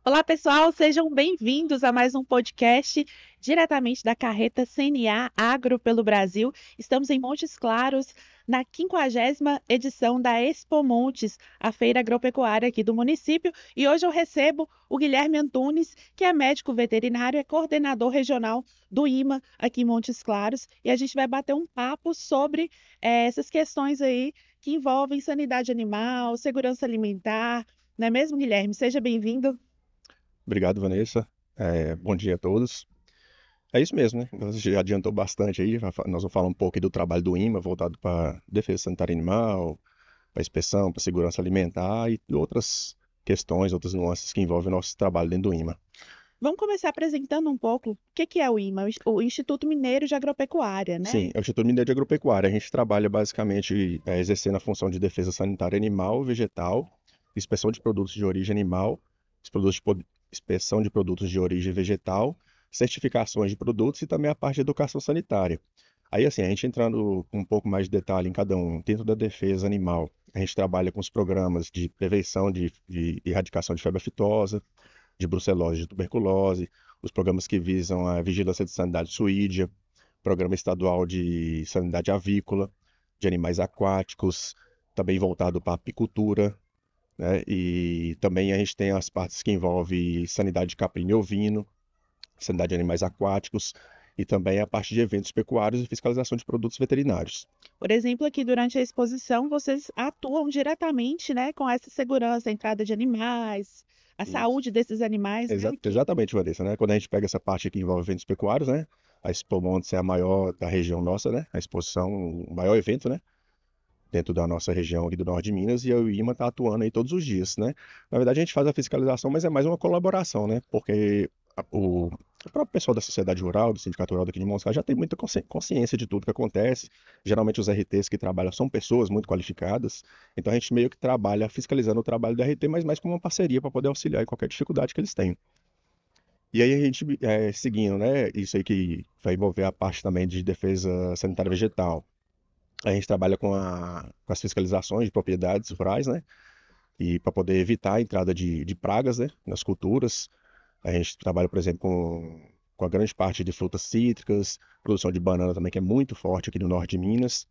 Olá, pessoal, sejam bem-vindos a mais um podcast diretamente da carreta CNA Agro pelo Brasil. Estamos em Montes Claros, na 50ª edição da Expo Montes, a feira agropecuária aqui do município. E hoje eu recebo o Guilherme Antunes, que é médico veterinário, é coordenador regional do IMA aqui em Montes Claros. E a gente vai bater um papo sobre essas questões aí que envolvem sanidade animal, segurança alimentar. Não é mesmo, Guilherme? Seja bem-vindo. Obrigado, Vanessa. Bom dia a todos. É isso mesmo, né? Você já adiantou bastante aí. Nós vamos falar um pouco aí do trabalho do IMA, voltado para defesa sanitária animal, para inspeção, para segurança alimentar e outras questões, outras nuances que envolvem o nosso trabalho dentro do IMA. Vamos começar apresentando um pouco o que é o IMA, o Instituto Mineiro de Agropecuária, né? Sim, é o Instituto Mineiro de Agropecuária. A gente trabalha basicamente exercendo a função de defesa sanitária animal, vegetal, inspeção de produtos de origem animal, inspeção de produtos de origem vegetal, certificações de produtos e também a parte de educação sanitária. Aí, assim, a gente entrando com um pouco mais de detalhe em cada um, dentro da defesa animal, a gente trabalha com os programas de prevenção de erradicação de febre aftosa, de brucelose, de tuberculose, os programas que visam a vigilância de sanidade suídea, programa estadual de sanidade avícola, de animais aquáticos, também voltado para a apicultura, né? E também a gente tem as partes que envolvem sanidade de caprino e ovino, sanidade de animais aquáticos, e também a parte de eventos pecuários e fiscalização de produtos veterinários. Por exemplo, aqui durante a exposição, vocês atuam diretamente, né, com essa segurança, a entrada de animais, a Isso. saúde desses animais, né? Exatamente, Vanessa, né? Quando a gente pega essa parte que envolve eventos pecuários, né? A Expo Montes é a maior da região nossa, né? A exposição, o maior evento, né? Dentro da nossa região aqui do Norte de Minas, e o IMA está atuando aí todos os dias, né? Na verdade, a gente faz a fiscalização, mas é mais uma colaboração, né? Porque o próprio pessoal da sociedade rural, do sindicato rural daqui de Montes Claros, já tem muita consciência de tudo que acontece. Geralmente os RTs que trabalham são pessoas muito qualificadas, então a gente meio que trabalha fiscalizando o trabalho do RT, mas mais como uma parceria para poder auxiliar em qualquer dificuldade que eles tenham. E aí a gente, seguindo, né? Isso aí que vai envolver a parte também de defesa sanitária vegetal. A gente trabalha com as fiscalizações de propriedades rurais, né? E para poder evitar a entrada de pragas, né? Nas culturas. A gente trabalha, por exemplo, com a grande parte de frutas cítricas, produção de banana também, que é muito forte aqui no norte de Minas.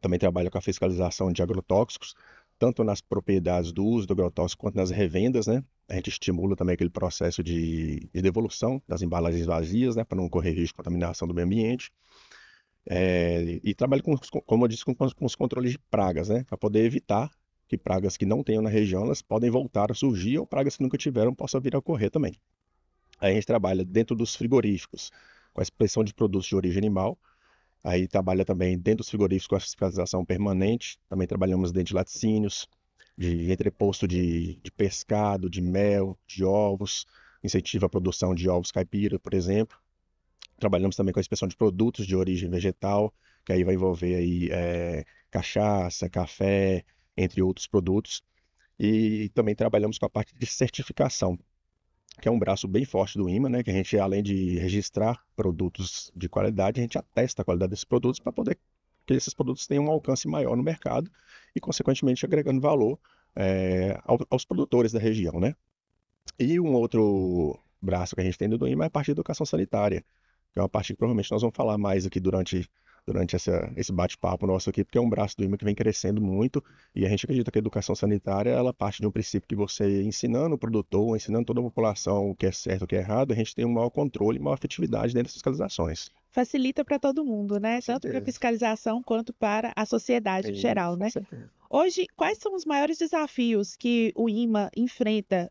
Também trabalha com a fiscalização de agrotóxicos, tanto nas propriedades do uso do agrotóxico quanto nas revendas, né? A gente estimula também aquele processo de devolução das embalagens vazias, né? Para não correr risco de contaminação do meio ambiente. E trabalho, como eu disse, com os controles de pragas, né? Para poder evitar que pragas que não tenham na região, elas podem voltar a surgir, ou pragas que nunca tiveram possam vir a ocorrer também. Aí a gente trabalha dentro dos frigoríficos, com a inspeção de produtos de origem animal. Aí trabalha também dentro dos frigoríficos com a fiscalização permanente. Também trabalhamos dentro de laticínios, de entreposto de pescado, de mel, de ovos. Incentiva a produção de ovos caipira, por exemplo. Trabalhamos também com a inspeção de produtos de origem vegetal, que aí vai envolver aí, cachaça, café, entre outros produtos. E também trabalhamos com a parte de certificação, que é um braço bem forte do IMA, né? Que a gente, além de registrar produtos de qualidade, a gente atesta a qualidade desses produtos para poder que esses produtos tenham um alcance maior no mercado e, consequentemente, agregando valor aos produtores da região, né? E um outro braço que a gente tem do IMA é a parte de educação sanitária, que é uma parte que provavelmente nós vamos falar mais aqui durante esse bate-papo nosso aqui, porque é um braço do IMA que vem crescendo muito, e a gente acredita que a educação sanitária, ela parte de um princípio que você ensinando o produtor, ensinando toda a população o que é certo, o que é errado, a gente tem um maior controle e maior efetividade dentro das fiscalizações. Facilita para todo mundo, né? Tanto para a Certeza. fiscalização quanto para a sociedade em geral, né? Certeza. Hoje, quais são os maiores desafios que o IMA enfrenta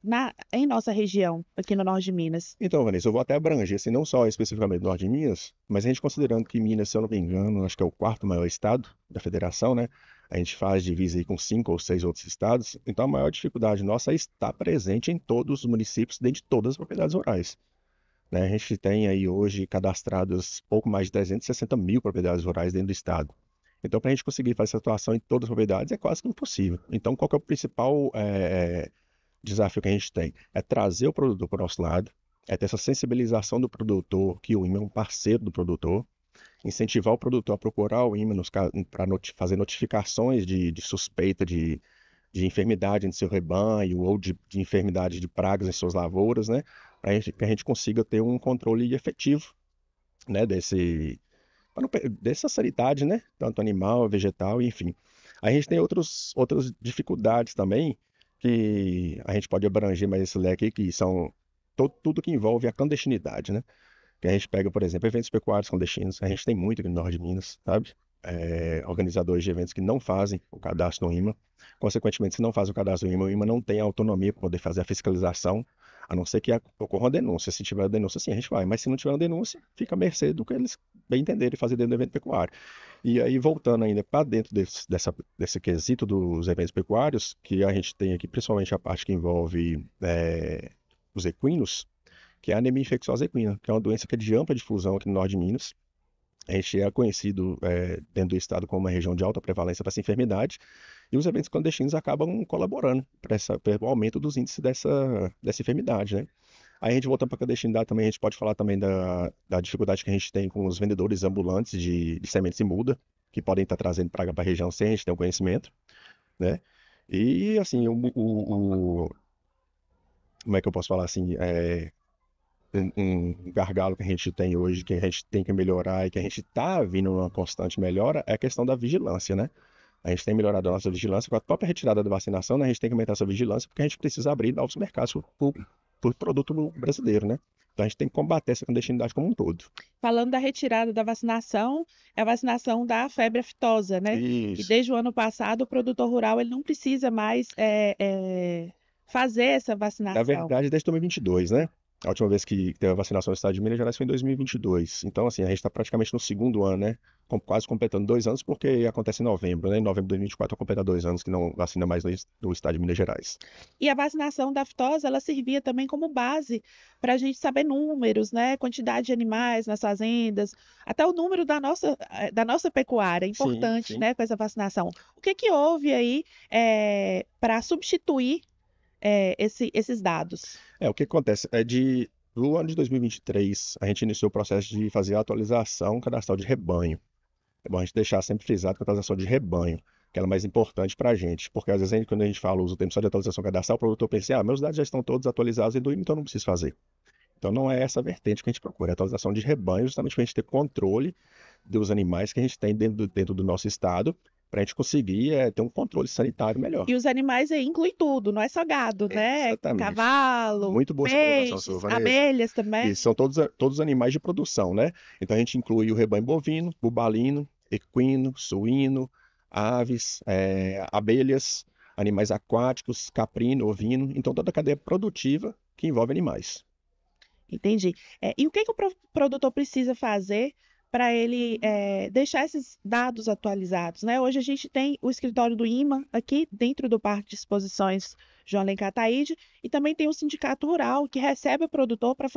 em nossa região, aqui no norte de Minas? Então, Vanessa, eu vou até abranger, assim, não só especificamente do norte de Minas, mas a gente considerando que Minas, se eu não me engano, acho que é o quarto maior estado da federação, né? A gente faz divisa aí com 5 ou 6 outros estados, então a maior dificuldade nossa é estar presente em todos os municípios, dentro de todas as propriedades rurais, né? A gente tem aí hoje cadastrados pouco mais de 360 mil propriedades rurais dentro do estado. Então, para a gente conseguir fazer essa atuação em todas as propriedades é quase que impossível. Então, qual que é o principal desafio que a gente tem? É trazer o produtor para o nosso lado, é ter essa sensibilização do produtor, que o IMA é um parceiro do produtor, incentivar o produtor a procurar o INMA para fazer notificações de suspeita de enfermidade em seu rebanho ou de enfermidade de pragas em suas lavouras, né? Para que a gente consiga ter um controle efetivo, né, dessa sanidade, né? Tanto animal, vegetal, enfim. A gente tem outras dificuldades também que a gente pode abranger mais esse leque, que são tudo que envolve a clandestinidade, né? Que a gente pega, por exemplo, eventos pecuários clandestinos. A gente tem muito aqui no norte de Minas, sabe? Organizadores de eventos que não fazem o cadastro no INMA. Consequentemente, se não faz o cadastro no INMA, o INMA não tem autonomia para poder fazer a fiscalização, a não ser que ocorra uma denúncia. Se tiver uma denúncia, sim, a gente vai. Mas se não tiver uma denúncia, fica à mercê do que eles bem entenderem fazer dentro do evento pecuário. E aí, voltando ainda para dentro desse quesito dos eventos pecuários, que a gente tem aqui, principalmente a parte que envolve os equinos, que é a anemia infecciosa equina, que é uma doença que é de ampla difusão aqui no norte de Minas. A gente é conhecido dentro do estado como uma região de alta prevalência para essa enfermidade, e os eventos clandestinos acabam colaborando para o aumento dos índices dessa enfermidade, né? Aí a gente voltando para a clandestinidade também, a gente pode falar também da dificuldade que a gente tem com os vendedores ambulantes de sementes em muda, que podem estar trazendo praga para a região sem a gente ter o conhecimento, né? E assim, como é que eu posso falar assim? Um gargalo que a gente tem hoje, que a gente tem que melhorar e que a gente está vindo numa constante melhora, é a questão da vigilância, né? A gente tem melhorado a nossa vigilância com a própria retirada da vacinação, né? A gente tem que aumentar essa vigilância porque a gente precisa abrir novos mercados por produto brasileiro, né? Então a gente tem que combater essa clandestinidade como um todo. Falando da retirada da vacinação, é a vacinação da febre aftosa, né? E Isso. desde o ano passado, o produtor rural ele não precisa mais fazer essa Na vacinação. verdade, desde 2022, né? A última vez que teve a vacinação no estado de Minas Gerais foi em 2022. Então, assim, a gente está praticamente no segundo ano, né? Quase completando 2 anos, porque acontece em novembro, né? Em novembro de 2024 completar 2 anos que não vacina mais no estado de Minas Gerais. E a vacinação da aftosa, ela servia também como base para a gente saber números, né? Quantidade de animais nas fazendas, até o número da nossa pecuária, é Sim, importante, sim. né? Com essa vacinação. O que que houve aí para substituir esses dados? O que acontece no ano de 2023, a gente iniciou o processo de fazer a atualização cadastral de rebanho. É bom a gente deixar sempre frisado que a atualização de rebanho, que ela é mais importante para a gente, porque às vezes quando a gente fala, usa o termo só de atualização cadastral, o produtor pensa, meus dados já estão todos atualizados do INMA, então eu não preciso fazer. Então não é essa vertente que a gente procura, é a atualização de rebanho, justamente para a gente ter controle dos animais que a gente tem dentro do nosso estado, para a gente conseguir ter um controle sanitário melhor. E os animais aí inclui tudo, não é só gado, né? Exatamente. Cavalo, Muito boa essa colocação sua, peixes, Vanessa. abelhas E também. são todos animais de produção, né? Então a gente inclui o rebanho bovino, bubalino, equino, suíno, aves, abelhas, animais aquáticos, caprino, ovino. Então toda a cadeia produtiva que envolve animais. Entendi. E o que que o produtor precisa fazer para ele deixar esses dados atualizados, né? Hoje a gente tem o escritório do INMA aqui dentro do Parque de Exposições João Alencar Ataíde e também tem o Sindicato Rural que recebe o produtor para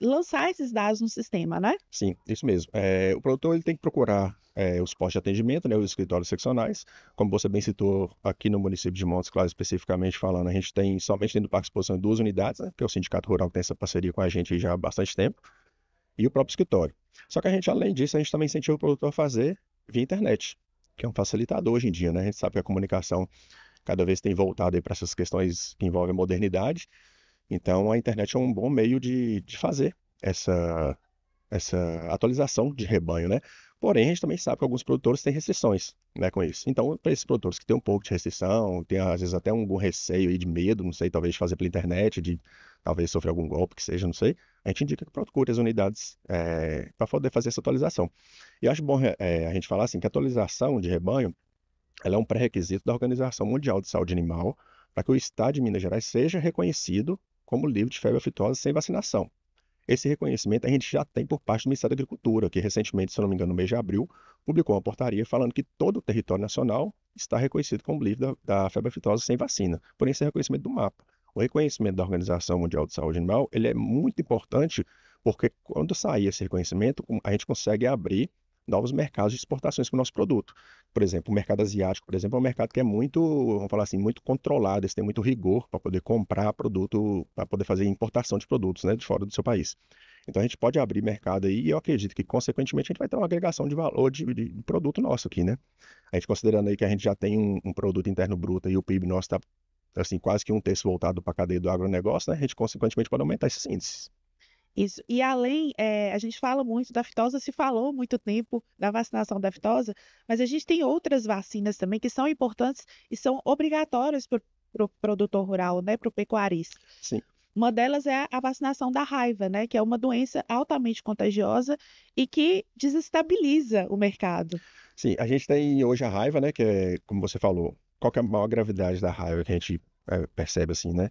lançar esses dados no sistema, né? Sim, isso mesmo. O produtor ele tem que procurar os postos de atendimento, né, os escritórios seccionais. Como você bem citou, aqui no município de Montes Claros, especificamente falando, a gente tem somente dentro do Parque de Exposição 2 unidades, né, que é o Sindicato Rural que tem essa parceria com a gente já há bastante tempo, e o próprio escritório. Só que a gente, além disso, a gente também incentiva o produtor a fazer via internet, que é um facilitador hoje em dia, né? A gente sabe que a comunicação cada vez tem voltado para essas questões que envolvem a modernidade. Então, a internet é um bom meio de fazer essa atualização de rebanho, né? Porém, a gente também sabe que alguns produtores têm restrições, né, com isso. Então, para esses produtores que têm um pouco de restrição, tem às vezes até algum receio aí de medo, não sei, talvez de fazer pela internet, de talvez sofrer algum golpe que seja, não sei, a gente indica que procure as unidades para poder fazer essa atualização. E acho bom a gente falar assim que a atualização de rebanho ela é um pré-requisito da Organização Mundial de Saúde Animal para que o Estado de Minas Gerais seja reconhecido como livre de febre aftosa sem vacinação. Esse reconhecimento a gente já tem por parte do Ministério da Agricultura, que recentemente, se não me engano, no mês de abril, publicou uma portaria falando que todo o território nacional está reconhecido como livre da febre aftosa sem vacina. Porém, esse é o reconhecimento do mapa. O reconhecimento da Organização Mundial de Saúde Animal, ele é muito importante porque quando sair esse reconhecimento, a gente consegue abrir novos mercados de exportações com o nosso produto. Por exemplo, o mercado asiático, por exemplo, é um mercado que é muito, vamos falar assim, muito controlado, eles têm muito rigor para poder comprar produto, para poder fazer importação de produtos, né, de fora do seu país. Então a gente pode abrir mercado aí e eu acredito que, consequentemente, a gente vai ter uma agregação de valor de produto nosso aqui, né? A gente considerando aí que a gente já tem um produto interno bruto e o PIB nosso está, assim, quase que um terço voltado para a cadeia do agronegócio, né? A gente, consequentemente, pode aumentar esses índices. Isso. E além, a gente fala muito da fitose, se falou há muito tempo da vacinação da fitose, mas a gente tem outras vacinas também que são importantes e são obrigatórias para o produtor rural, né, para o pecuarista. Sim. Uma delas é a vacinação da raiva, né, que é uma doença altamente contagiosa e que desestabiliza o mercado. Sim, a gente tem hoje a raiva, né? Que é, como você falou, qual que é a maior gravidade da raiva que a gente percebe assim, né?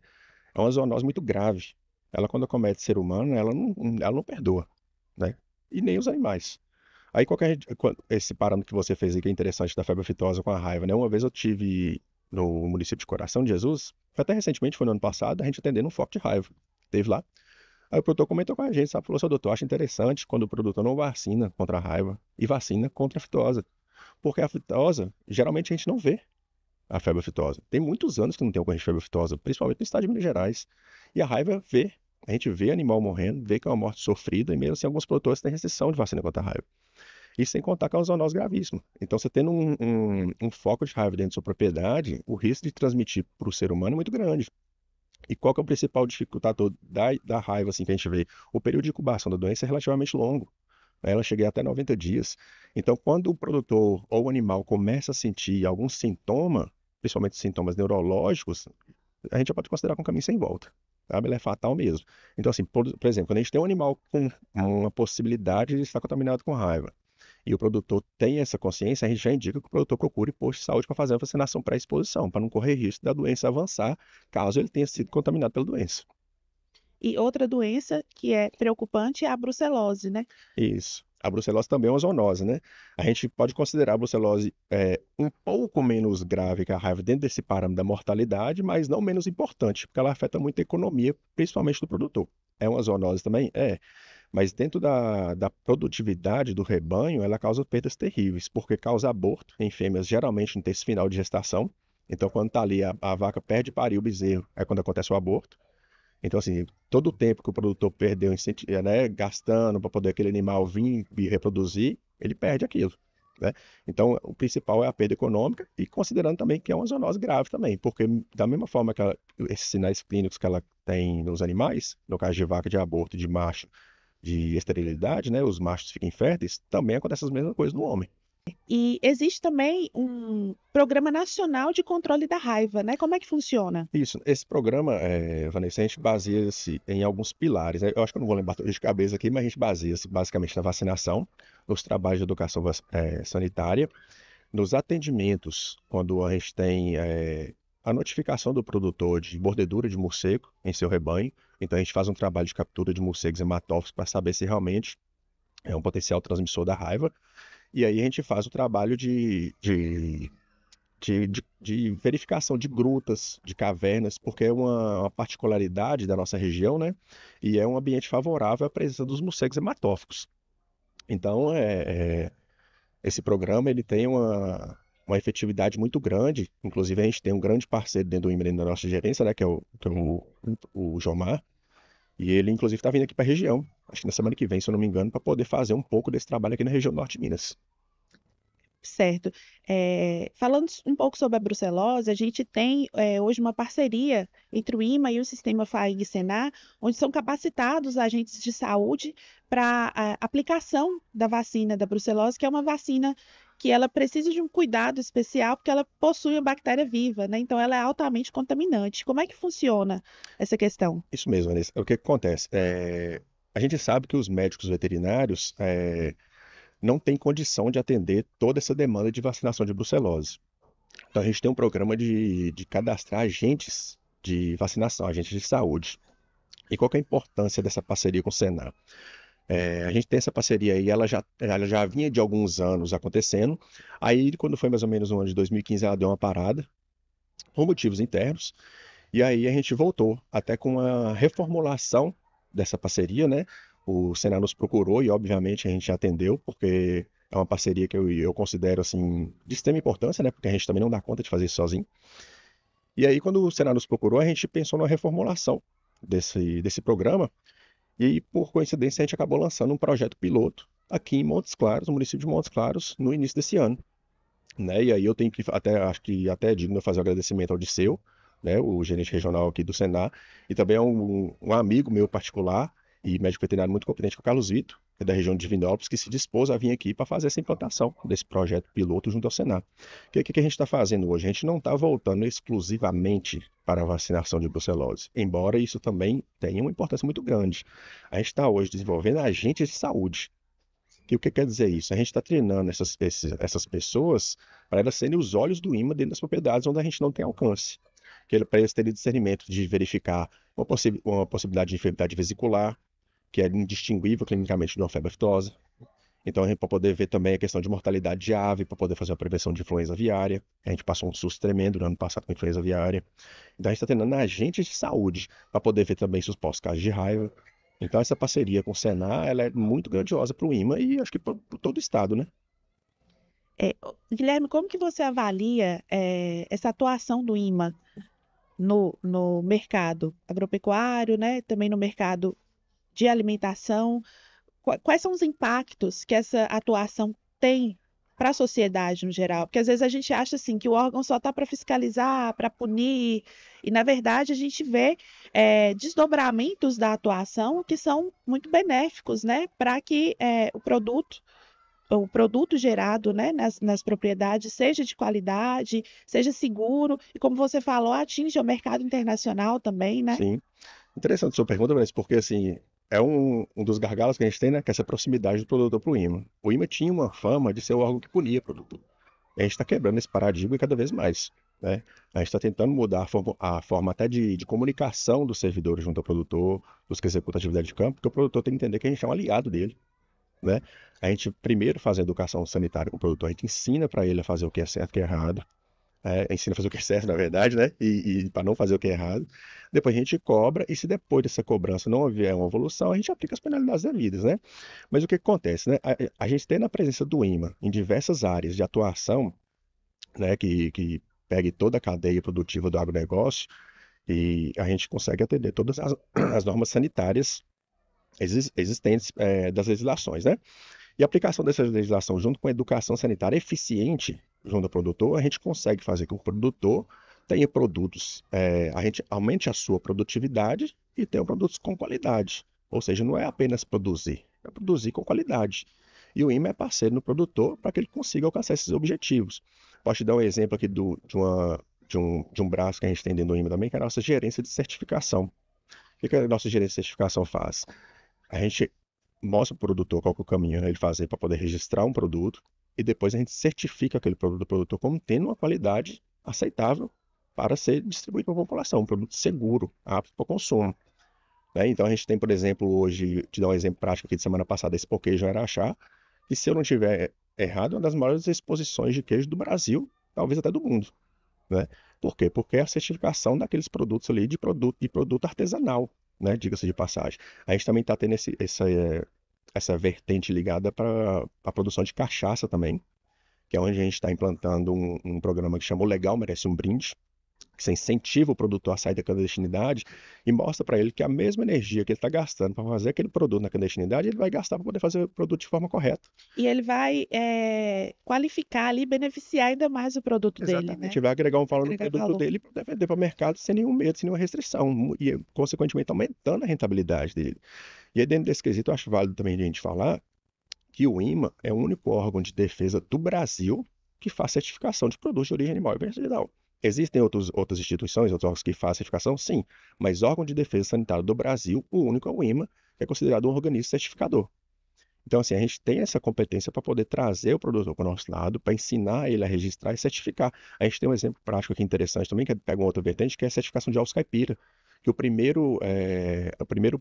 É uma zoonose muito grave. Ela, quando acomete ser humano, ela não perdoa, né? E nem os animais. Aí, esse parâmetro que você fez aí, que é interessante, da febre aftosa com a raiva, né? Uma vez eu tive no município de Coração de Jesus, foi até recentemente, foi no ano passado, a gente atendendo um foco de raiva. Teve lá. Aí o produtor comentou com a gente, sabe? Falou, seu doutor, acho interessante quando o produtor não vacina contra a raiva e vacina contra a fitose. Porque a fitosa, geralmente a gente não vê a febre aftosa. Tem muitos anos que não tem ocorrência de febre aftosa, principalmente no estado de Minas Gerais. E a raiva vê. A gente vê animal morrendo, vê que é uma morte sofrida, e mesmo assim alguns produtores têm restrição de vacina contra a raiva. Isso sem contar que é uma zoonose gravíssima. Então, você tendo um foco de raiva dentro da sua propriedade, o risco de transmitir para o ser humano é muito grande. E qual que é o principal dificultador da raiva assim, que a gente vê? O período de incubação da doença é relativamente longo. Ela chega até 90 dias. Então, quando o produtor ou o animal começa a sentir algum sintoma, principalmente sintomas neurológicos, a gente já pode considerar que um caminho sem volta. Sabe? Ele é fatal mesmo. Então, assim, por exemplo, quando a gente tem um animal com uma possibilidade de estar contaminado com raiva, e o produtor tem essa consciência, a gente já indica que o produtor procure posto de saúde para fazer a vacinação pré-exposição, para não correr risco da doença avançar, caso ele tenha sido contaminado pela doença. E outra doença que é preocupante é a brucelose, né? Isso. A brucelose também é uma zoonose, né? A gente pode considerar a brucelose um pouco menos grave que a raiva dentro desse parâmetro da mortalidade, mas não menos importante, porque ela afeta muito a economia, principalmente do produtor. É uma zoonose também? É. Mas dentro da produtividade do rebanho, ela causa perdas terríveis, porque causa aborto em fêmeas, geralmente no terço final de gestação. Então, quando está ali, a vaca perde parir o bezerro, é quando acontece o aborto. Então, assim, todo o tempo que o produtor perdeu, né, gastando para poder aquele animal vir e reproduzir, ele perde aquilo, né? Então, o principal é a perda econômica e considerando também que é uma zoonose grave também, porque da mesma forma que esses sinais clínicos que ela tem nos animais, no caso de vaca de aborto, de macho, de esterilidade, né, os machos ficam inférteis, também acontece as mesmas coisas no homem. E existe também um programa nacional de controle da raiva, né? Como é que funciona? Isso, esse programa, Vanessa, a gente baseia-se em alguns pilares, né? Eu acho que eu não vou lembrar todos de cabeça aqui, mas a gente baseia-se basicamente na vacinação, nos trabalhos de educação sanitária, nos atendimentos, quando a gente tem a notificação do produtor de mordedura de morcego em seu rebanho. Então, a gente faz um trabalho de captura de morcegos hematófagos para saber se realmente é um potencial transmissor da raiva. E aí a gente faz o trabalho de verificação de grutas, de cavernas, porque é uma particularidade da nossa região, né? E é um ambiente favorável à presença dos morcegos hematófagos. Então, esse programa ele tem uma efetividade muito grande. Inclusive, a gente tem um grande parceiro dentro do IMEREN da nossa gerência, né? Que é o Jomar. E ele, inclusive, está vindo aqui para a região, acho que na semana que vem, se eu não me engano, para poder fazer um pouco desse trabalho aqui na região norte de Minas. Certo. Falando um pouco sobre a brucelose, a gente tem hoje uma parceria entre o IMA e o Sistema FAIG Senar, onde são capacitados agentes de saúde para a aplicação da vacina da brucelose, que é uma vacina que ela precisa de um cuidado especial, porque ela possui a bactéria viva, né? Então ela é altamente contaminante. Como é que funciona essa questão? Isso mesmo, Vanessa. O que que acontece? A gente sabe que os médicos veterinários não têm condição de atender toda essa demanda de vacinação de brucelose. Então, a gente tem um programa de cadastrar agentes de vacinação, agentes de saúde. E qual que é a importância dessa parceria com o Senar? A gente tem essa parceria aí, ela já vinha de alguns anos acontecendo. Aí, quando foi mais ou menos no ano de 2015, ela deu uma parada, por motivos internos. E aí a gente voltou, até com uma reformulação dessa parceria, né? O Senar nos procurou e, obviamente, a gente atendeu, porque é uma parceria que eu considero, assim, de extrema importância, né? Porque a gente também não dá conta de fazer isso sozinho. E aí, quando o Senar nos procurou, a gente pensou numa reformulação desse programa. E aí, por coincidência, a gente acabou lançando um projeto piloto aqui em Montes Claros, no município de Montes Claros, no início desse ano, né? E aí eu tenho que acho que até é digno eu fazer um agradecimento ao Disseu, né? O gerente regional aqui do Senar, e também a um amigo meu particular e médico veterinário muito competente, que é o Carlos Vitor, que é da região de Divinópolis, que se dispôs a vir aqui para fazer essa implantação desse projeto piloto junto ao Senar. O que a gente está fazendo hoje? A gente não está voltando exclusivamente para a vacinação de brucelose, embora isso também tenha uma importância muito grande. A gente está hoje desenvolvendo agentes de saúde. Que o que quer dizer isso? A gente está treinando essas pessoas para elas serem os olhos do IMA dentro das propriedades onde a gente não tem alcance. Para eles terem discernimento de verificar uma possibilidade de enfermidade vesicular, que é indistinguível clinicamente de uma febre aftosa. Então, a gente pode poder ver também a questão de mortalidade de ave, para poder fazer a prevenção de influenza aviária. A gente passou um susto tremendo no ano passado com influenza aviária. Então, a gente está treinando agentes de saúde, para poder ver também supostos casos de raiva. Então, essa parceria com o Senar, ela é muito grandiosa para o IMA e acho que para todo o estado, né? Guilherme, como que você avalia essa atuação do IMA no mercado agropecuário, né? Também no mercado de alimentação? Quais são os impactos que essa atuação tem para a sociedade no geral? Porque às vezes a gente acha assim que o órgão só está para fiscalizar, para punir, e na verdade a gente vê desdobramentos da atuação que são muito benéficos, né, para que o produto gerado, né, nas propriedades seja de qualidade, seja seguro, e como você falou, atinge o mercado internacional também, né? Sim. Interessante a sua pergunta, Vanessa, porque assim, é um dos gargalos que a gente tem, né? Que é essa proximidade do produtor para o IMA. O IMA tinha uma fama de ser o órgão que punia o produtor. E a gente está quebrando esse paradigma cada vez mais, né? A gente está tentando mudar a forma até de comunicação dos servidores junto ao produtor, dos que executam a atividade de campo, porque o produtor tem que entender que a gente é um aliado dele, né? A gente primeiro faz a educação sanitária com o produtor, a gente ensina para ele a fazer o que é certo e o que é errado. Ensina a fazer o que é certo, na verdade, né? E para não fazer o que é errado. Depois a gente cobra, e se depois dessa cobrança não houver uma evolução, a gente aplica as penalidades devidas, né? Mas o que acontece, né? A gente tem na presença do IMA em diversas áreas de atuação, né? Que pegue toda a cadeia produtiva do agronegócio, e a gente consegue atender todas as normas sanitárias existentes das legislações, né? E a aplicação dessa legislação junto com a educação sanitária eficiente junto ao produtor, a gente consegue fazer com que o produtor tenha produtos, a gente aumente a sua produtividade e tenha produtos com qualidade. Ou seja, não é apenas produzir, é produzir com qualidade. E o IMA é parceiro no produtor para que ele consiga alcançar esses objetivos. Posso te dar um exemplo aqui de um braço que a gente tem dentro do IMA também, que é a nossa gerência de certificação. O que a nossa gerência de certificação faz? A gente mostra para o produtor qual que é o caminho ele fazer para poder registrar um produto e depois a gente certifica aquele produto do produtor como tendo uma qualidade aceitável para ser distribuído para a população, um produto seguro, apto para o consumo, né? Então a gente tem, por exemplo, hoje, te dar um exemplo prático aqui de semana passada, esse queijo Araxá, e se eu não tiver errado, é uma das maiores exposições de queijo do Brasil, talvez até do mundo, né? Por quê? Porque é a certificação daqueles produtos ali de produto artesanal, né? Diga-se de passagem. A gente também está tendo essa vertente ligada para a produção de cachaça também, que é onde a gente está implantando um programa que chama O Legal Merece um Brinde, que você incentiva o produtor a sair da clandestinidade e mostra para ele que a mesma energia que ele está gastando para fazer aquele produto na clandestinidade, ele vai gastar para poder fazer o produto de forma correta. E ele vai qualificar ali, beneficiar ainda mais o produto dele, né? Exatamente, vai agregar um valor no Agregar produto valor. dele para vender para o mercado sem nenhum medo, sem nenhuma restrição, e consequentemente aumentando a rentabilidade dele. E aí, dentro desse quesito, eu acho válido também a gente falar que o IMA é o único órgão de defesa do Brasil que faz certificação de produtos de origem animal e vegetal. Existem outras instituições, outros órgãos que fazem certificação? Sim, mas órgão de defesa sanitária do Brasil, o único é o IMA, que é considerado um organismo certificador. Então, assim, a gente tem essa competência para poder trazer o produtor para o nosso lado, para ensinar ele a registrar e certificar. A gente tem um exemplo prático aqui interessante também, que pega uma outra vertente, que é a certificação de ovos caipira, que o primeiro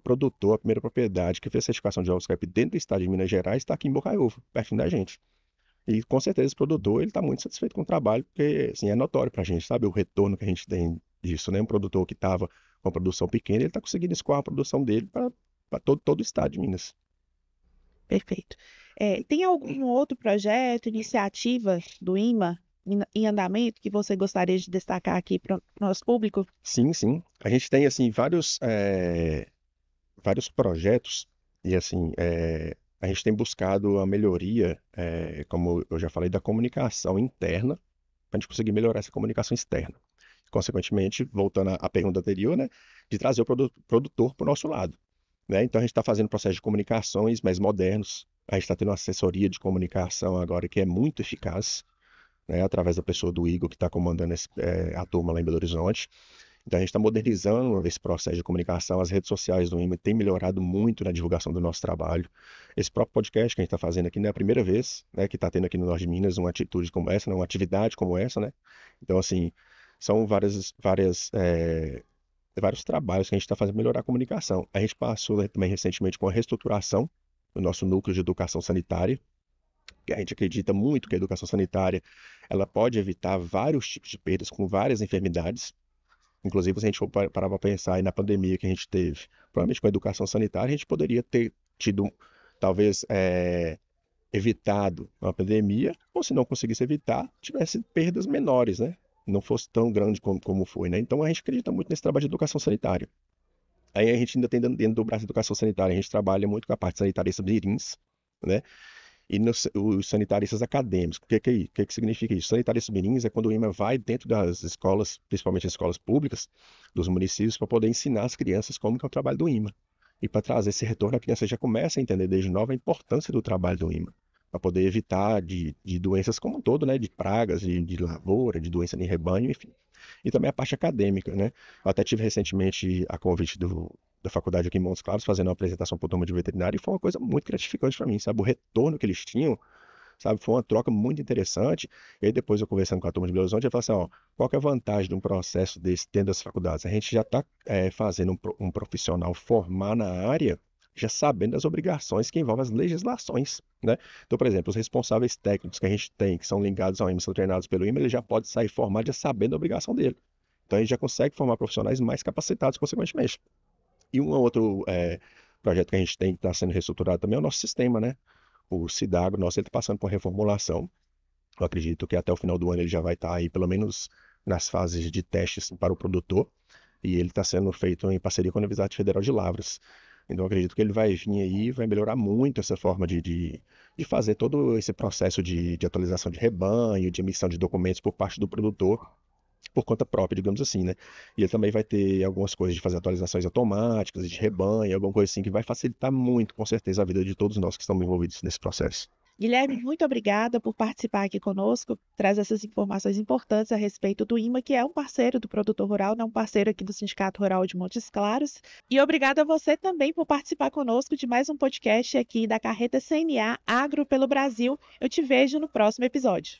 produtor, a primeira propriedade que fez certificação de ovos caipira dentro do estado de Minas Gerais está aqui em Bocaiúva, pertinho da gente. E com certeza esse produtor está muito satisfeito com o trabalho, porque assim, é notório para a gente, sabe, o retorno que a gente tem disso, né? Um produtor que estava com uma produção pequena, ele está conseguindo escoar a produção dele para todo o estado de Minas. Perfeito. Tem algum outro projeto, iniciativa do IMA em andamento que você gostaria de destacar aqui para o nosso público? Sim, sim. A gente tem assim vários projetos e, assim, a gente tem buscado a melhoria, como eu já falei, da comunicação interna, para a gente conseguir melhorar essa comunicação externa. Consequentemente, voltando à pergunta anterior, né, de trazer o produtor para o nosso lado, né? Então, a gente está fazendo processos de comunicações mais modernos, a gente está tendo uma assessoria de comunicação agora que é muito eficaz, né, através da pessoa do Igor, que está comandando a turma lá em Belo Horizonte. Então, a gente está modernizando esse processo de comunicação. As redes sociais do IMA têm melhorado muito na divulgação do nosso trabalho. Esse próprio podcast que a gente está fazendo aqui não é a primeira vez, né, que está tendo aqui no Norte de Minas uma atitude como essa, né, uma atividade como essa, né? Então, assim, são vários trabalhos que a gente está fazendo para melhorar a comunicação. A gente passou, né, também recentemente com a reestruturação do nosso núcleo de educação sanitária, que a gente acredita muito que a educação sanitária ela pode evitar vários tipos de perdas com várias enfermidades. Inclusive, se a gente for parar para pensar aí na pandemia que a gente teve, provavelmente com a educação sanitária, a gente poderia ter tido, talvez, evitado uma pandemia, ou se não conseguisse evitar, tivesse perdas menores, né? Não fosse tão grande como foi, né? Então, a gente acredita muito nesse trabalho de educação sanitária. Aí a gente ainda tem dentro do braço de educação sanitária, a gente trabalha muito com a parte sanitarista mirins, né? E os sanitaristas acadêmicos. O que significa isso? Sanitaristas mirins é quando o IMA vai dentro das escolas, principalmente as escolas públicas dos municípios, para poder ensinar as crianças como que é o trabalho do IMA. E para trazer esse retorno, a criança já começa a entender desde nova a importância do trabalho do IMA, para poder evitar de doenças como um todo, né? De pragas, de lavoura, de doença em rebanho, enfim. E também a parte acadêmica, né? Eu até tive recentemente a convite da faculdade aqui em Montes Claros, fazendo uma apresentação para o turma de veterinário, e foi uma coisa muito gratificante para mim, sabe? O retorno que eles tinham, sabe? Foi uma troca muito interessante. E aí depois eu conversando com a turma de Belo Horizonte, eu falei assim, ó, qual que é a vantagem de um processo desse dentro das faculdades? A gente já está fazendo um profissional formar na área, já sabendo das obrigações que envolvem as legislações, né? Então, por exemplo, os responsáveis técnicos que a gente tem, que são ligados ao IMA, são treinados pelo IMA, ele já pode sair formado já sabendo a obrigação dele. Então, a gente já consegue formar profissionais mais capacitados, consequentemente. E um outro projeto que a gente tem que está sendo reestruturado também é o nosso sistema, né? O Cidagro nosso, ele está passando por reformulação. Eu acredito que até o final do ano ele já vai estar aí, pelo menos nas fases de testes para o produtor. E ele está sendo feito em parceria com a Universidade Federal de Lavras. Então, eu acredito que ele vai vir aí e vai melhorar muito essa forma de fazer todo esse processo de atualização de rebanho, de emissão de documentos por parte do produtor, por conta própria, digamos assim, né? E ele também vai ter algumas coisas de fazer atualizações automáticas, de rebanho, alguma coisa assim, que vai facilitar muito, com certeza, a vida de todos nós que estamos envolvidos nesse processo. Guilherme, muito obrigada por participar aqui conosco, traz essas informações importantes a respeito do IMA, que é um parceiro do produtor rural, não um parceiro aqui do Sindicato Rural de Montes Claros. E obrigada a você também por participar conosco de mais um podcast aqui da Carreta CNA Agro pelo Brasil. Eu te vejo no próximo episódio.